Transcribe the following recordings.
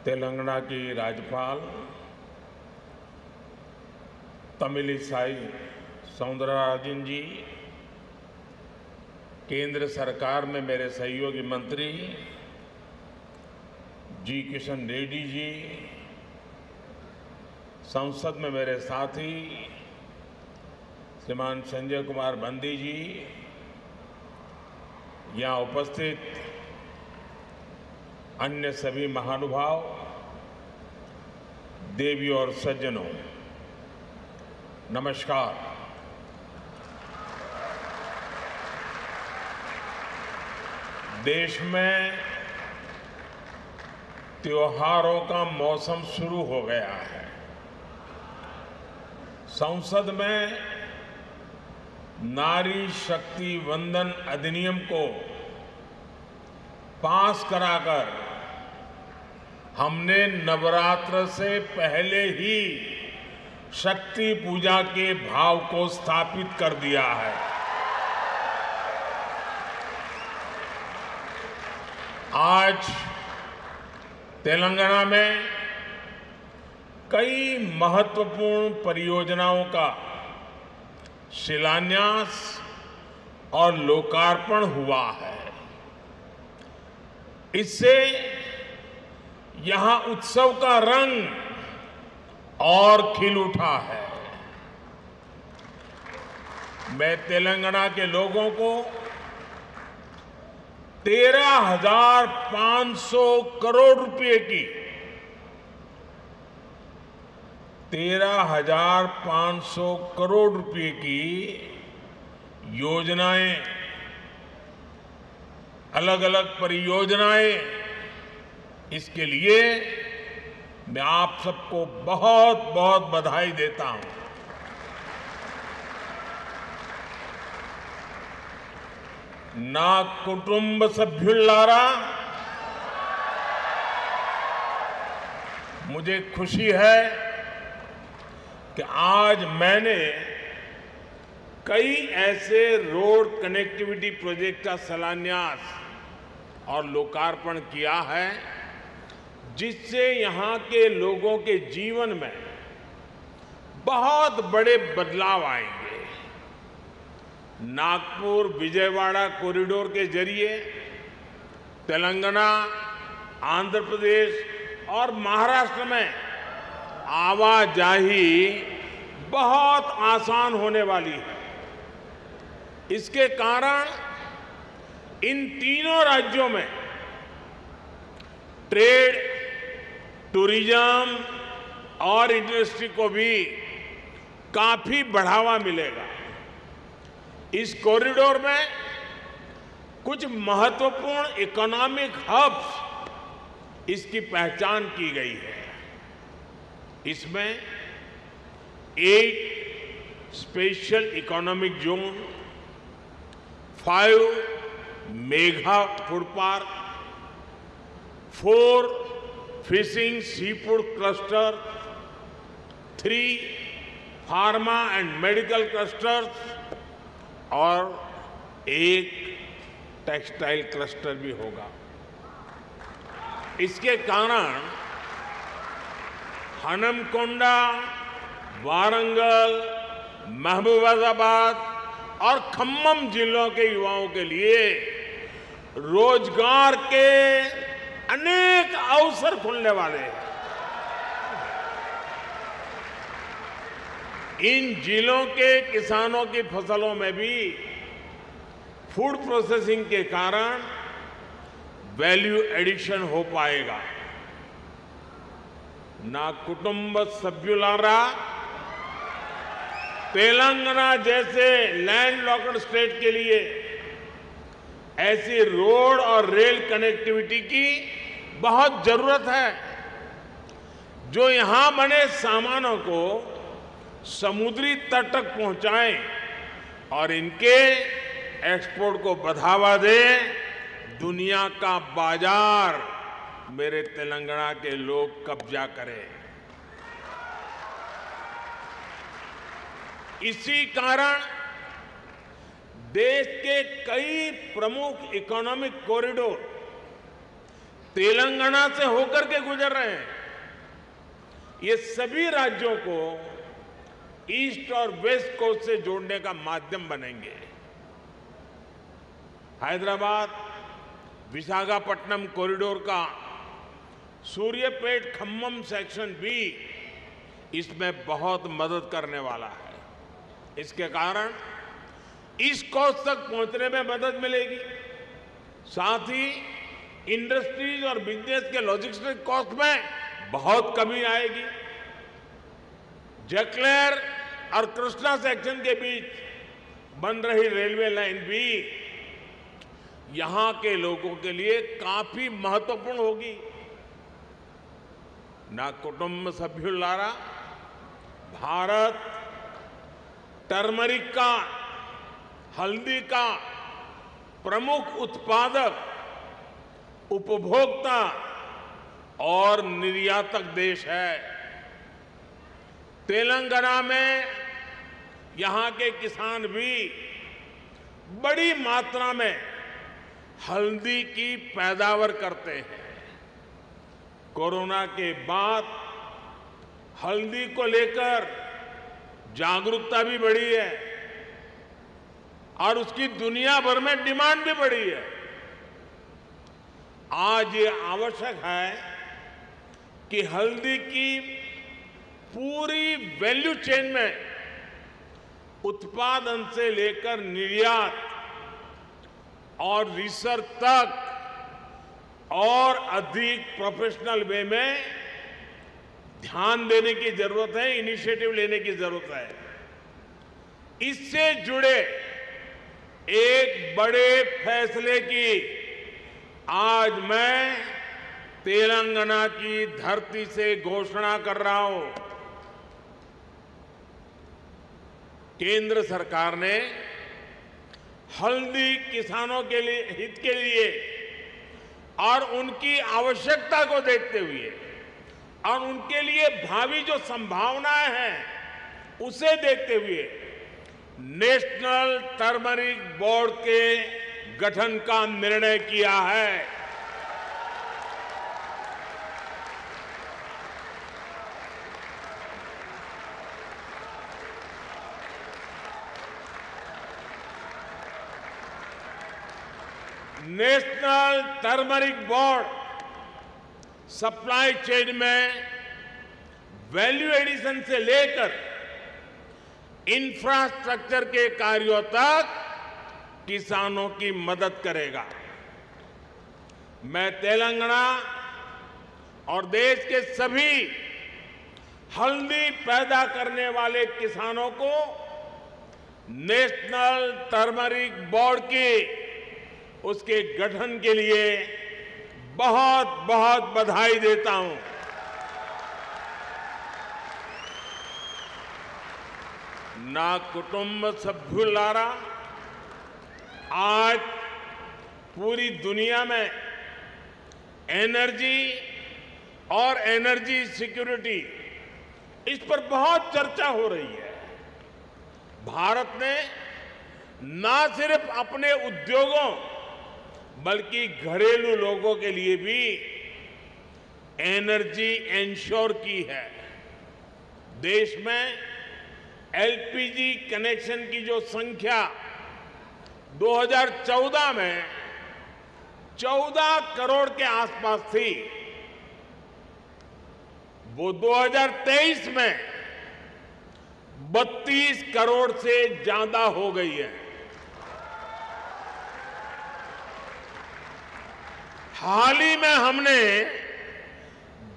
तेलंगाना की राज्यपाल तमिलिसाई सौंदरराजन जी, केंद्र सरकार में मेरे सहयोगी मंत्री जी किशन रेड्डी जी, संसद में मेरे साथी श्रीमान संजय कुमार बंदी जी, यहाँ उपस्थित अन्य सभी महानुभाव, देवी और सज्जनों, नमस्कार। देश में त्योहारों का मौसम शुरू हो गया है। संसद में नारी शक्ति वंदन अधिनियम को पास कराकर हमने नवरात्र से पहले ही शक्ति पूजा के भाव को स्थापित कर दिया है। आज तेलंगाना में कई महत्वपूर्ण परियोजनाओं का शिलान्यास और लोकार्पण हुआ है। इससे यहां उत्सव का रंग और खिल उठा है। मैं तेलंगाना के लोगों को 13,500 करोड़ रुपए की 13,500 करोड़ रुपए की योजनाएं, अलग अलग परियोजनाएं, इसके लिए मैं आप सबको बहुत बहुत बधाई देता हूं। ना कुटुंब सभ्युल्लारा, मुझे खुशी है कि आज मैंने कई ऐसे रोड कनेक्टिविटी प्रोजेक्ट का शिलान्यास और लोकार्पण किया है जिससे यहां के लोगों के जीवन में बहुत बड़े बदलाव आएंगे। नागपुर विजयवाड़ा कॉरिडोर के जरिए तेलंगाना, आंध्र प्रदेश और महाराष्ट्र में आवाजाही बहुत आसान होने वाली है। इसके कारण इन तीनों राज्यों में ट्रेड, टूरिज्म और इंडस्ट्री को भी काफी बढ़ावा मिलेगा। इस कॉरिडोर में कुछ महत्वपूर्ण इकोनॉमिक हब्स इसकी पहचान की गई है। इसमें 8 special economic zone, 5 mega food park, 4 fishing seafood cluster, 3 pharma and medical clusters और 1 टेक्सटाइल क्लस्टर भी होगा। इसके कारण हनमकोंडा, वारंगल, महबूबाबाद और खम्मम जिलों के युवाओं के लिए रोजगार के अनेक अवसर खुलने वाले हैं। इन जिलों के किसानों की फसलों में भी फूड प्रोसेसिंग के कारण वैल्यू एडिशन हो पाएगा। ना कुटुंब सभ्युलारा, तेलंगाना जैसे लैंडलॉक्ड स्टेट के लिए ऐसी रोड और रेल कनेक्टिविटी की बहुत जरूरत है जो यहां बने सामानों को समुद्री तट तक पहुंचाएं और इनके एक्सपोर्ट को बढ़ावा दे। दुनिया का बाजार मेरे तेलंगाना के लोग कब्जा करें। इसी कारण देश के कई प्रमुख इकोनॉमिक कॉरिडोर तेलंगाना से होकर के गुजर रहे हैं। ये सभी राज्यों को ईस्ट और वेस्ट कोस्ट से जोड़ने का माध्यम बनेंगे। हैदराबाद विशाखापट्टनम कॉरिडोर का सूर्यापेट खम्मम सेक्शन भी इसमें बहुत मदद करने वाला है। इसके कारण ईस्ट कोस्ट तक पहुंचने में मदद मिलेगी, साथ ही इंडस्ट्रीज और बिजनेस के लॉजिस्टिक कॉस्ट में बहुत कमी आएगी। जकलेर और कृष्णा सेक्शन के बीच बन रही रेलवे लाइन भी यहां के लोगों के लिए काफी महत्वपूर्ण होगी। ना कुटुंब सभ्युलारा, भारत टर्मरिक का, हल्दी का प्रमुख उत्पादक, उपभोक्ता और निर्यातक देश है। तेलंगाना में यहां के किसान भी बड़ी मात्रा में हल्दी की पैदावार करते हैं। कोरोना के बाद हल्दी को लेकर जागरूकता भी बढ़ी है और उसकी दुनिया भर में डिमांड भी बढ़ी है। आज ये आवश्यक है कि हल्दी की पूरी वैल्यू चेन में उत्पादन से लेकर निर्यात और रिसर्च तक और अधिक प्रोफेशनल वे में ध्यान देने की जरूरत है, इनिशिएटिव लेने की जरूरत है। इससे जुड़े एक बड़े फैसले की आज मैं तेलंगाना की धरती से घोषणा कर रहा हूं। केंद्र सरकार ने हल्दी किसानों के लिए हित के लिए और उनकी आवश्यकता को देखते हुए और उनके लिए भावी जो संभावनाएं हैं उसे देखते हुए नेशनल टर्मरिक बोर्ड के गठन का निर्णय किया है। National turmeric board supply chain में वैल्यू एडिशन से लेकर इंफ्रास्ट्रक्चर के कार्यों तक किसानों की मदद करेगा। मैं तेलंगाना और देश के सभी हल्दी पैदा करने वाले किसानों को नेशनल टर्मरिक बोर्ड की उसके गठन के लिए बहुत बहुत बधाई देता हूं। ना कुटुंब सभ्युलारा, आज पूरी दुनिया में एनर्जी और एनर्जी सिक्योरिटी इस पर बहुत चर्चा हो रही है। भारत ने ना सिर्फ अपने उद्योगों बल्कि घरेलू लोगों के लिए भी एनर्जी इंश्योर की है। देश में एलपीजी कनेक्शन की जो संख्या 2014 में 14 करोड़ के आसपास थी, वो 2023 में 32 करोड़ से ज्यादा हो गई है। हाल ही में हमने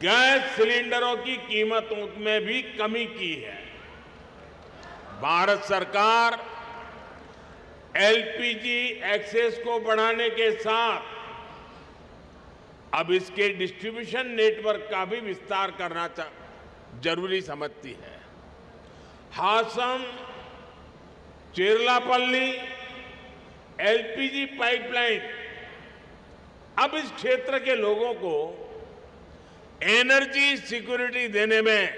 गैस सिलेंडरों की कीमतों में भी कमी की है। भारत सरकार एलपीजी एक्सेस को बढ़ाने के साथ अब इसके डिस्ट्रीब्यूशन नेटवर्क का भी विस्तार करना जरूरी समझती है। हासम चेरलापल्ली एलपीजी पाइपलाइन अब इस क्षेत्र के लोगों को एनर्जी सिक्योरिटी देने में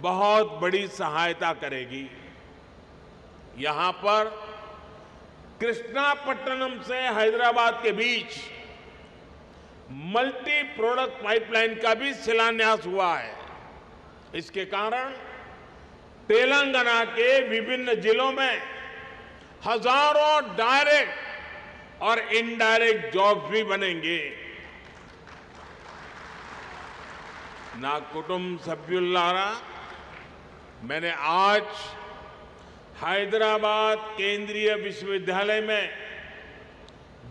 बहुत बड़ी सहायता करेगी। यहां पर कृष्णापट्टनम से हैदराबाद के बीच मल्टी प्रोडक्ट पाइपलाइन का भी शिलान्यास हुआ है। इसके कारण तेलंगाना के विभिन्न जिलों में हजारों डायरेक्ट और इनडायरेक्ट जॉब्स भी बनेंगे। ना कुटुंब सभ्युल्लारा, मैंने आज हैदराबाद केंद्रीय विश्वविद्यालय में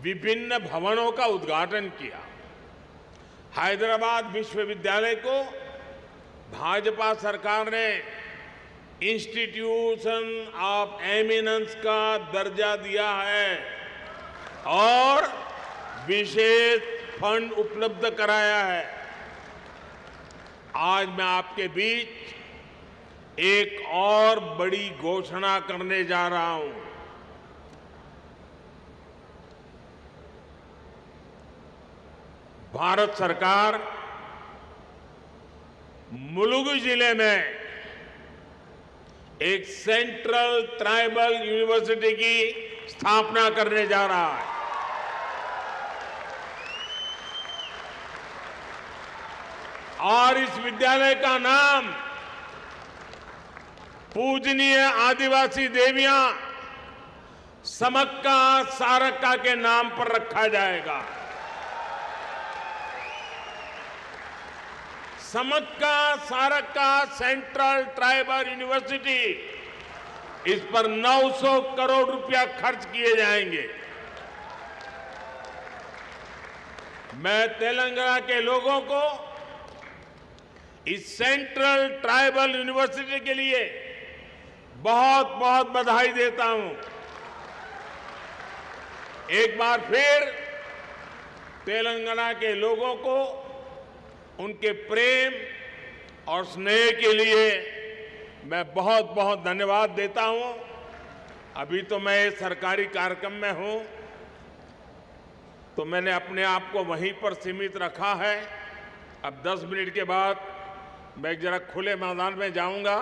विभिन्न भवनों का उद्घाटन किया। हैदराबाद विश्वविद्यालय को भाजपा सरकार ने इंस्टीट्यूशन ऑफ एमिनेंस का दर्जा दिया है और विशेष फंड उपलब्ध कराया है। आज मैं आपके बीच एक और बड़ी घोषणा करने जा रहा हूं। भारत सरकार मुलुगु जिले में एक सेंट्रल ट्राइबल यूनिवर्सिटी की स्थापना करने जा रहा है। और इस विद्यालय का नाम पूजनीय आदिवासी देवियां समक्का सारक्का के नाम पर रखा जाएगा। Sammakka Sarakka central tribal university, इस पर 900 करोड़ रुपया खर्च किए जाएंगे। मैं तेलंगाना के लोगों को इस सेंट्रल ट्राइबल यूनिवर्सिटी के लिए बहुत बहुत बधाई देता हूं। एक बार फिर तेलंगाना के लोगों को उनके प्रेम और स्नेह के लिए मैं बहुत बहुत धन्यवाद देता हूं। अभी तो मैं सरकारी कार्यक्रम में हूं, तो मैंने अपने आप को वहीं पर सीमित रखा है। अब 10 मिनट के बाद मैं जरा खुले मैदान में जाऊंगा।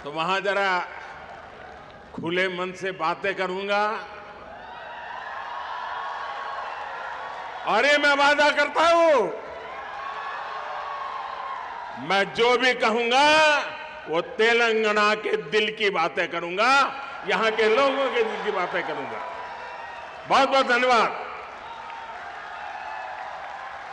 तो वहां जरा खुले मन से बातें करूंगा। और ये मैं वादा करता हूं, मैं जो भी कहूंगा वो तेलंगाना के दिल की बातें करूंगा, यहां के लोगों के दिल की बातें करूंगा। बहुत बहुत धन्यवाद।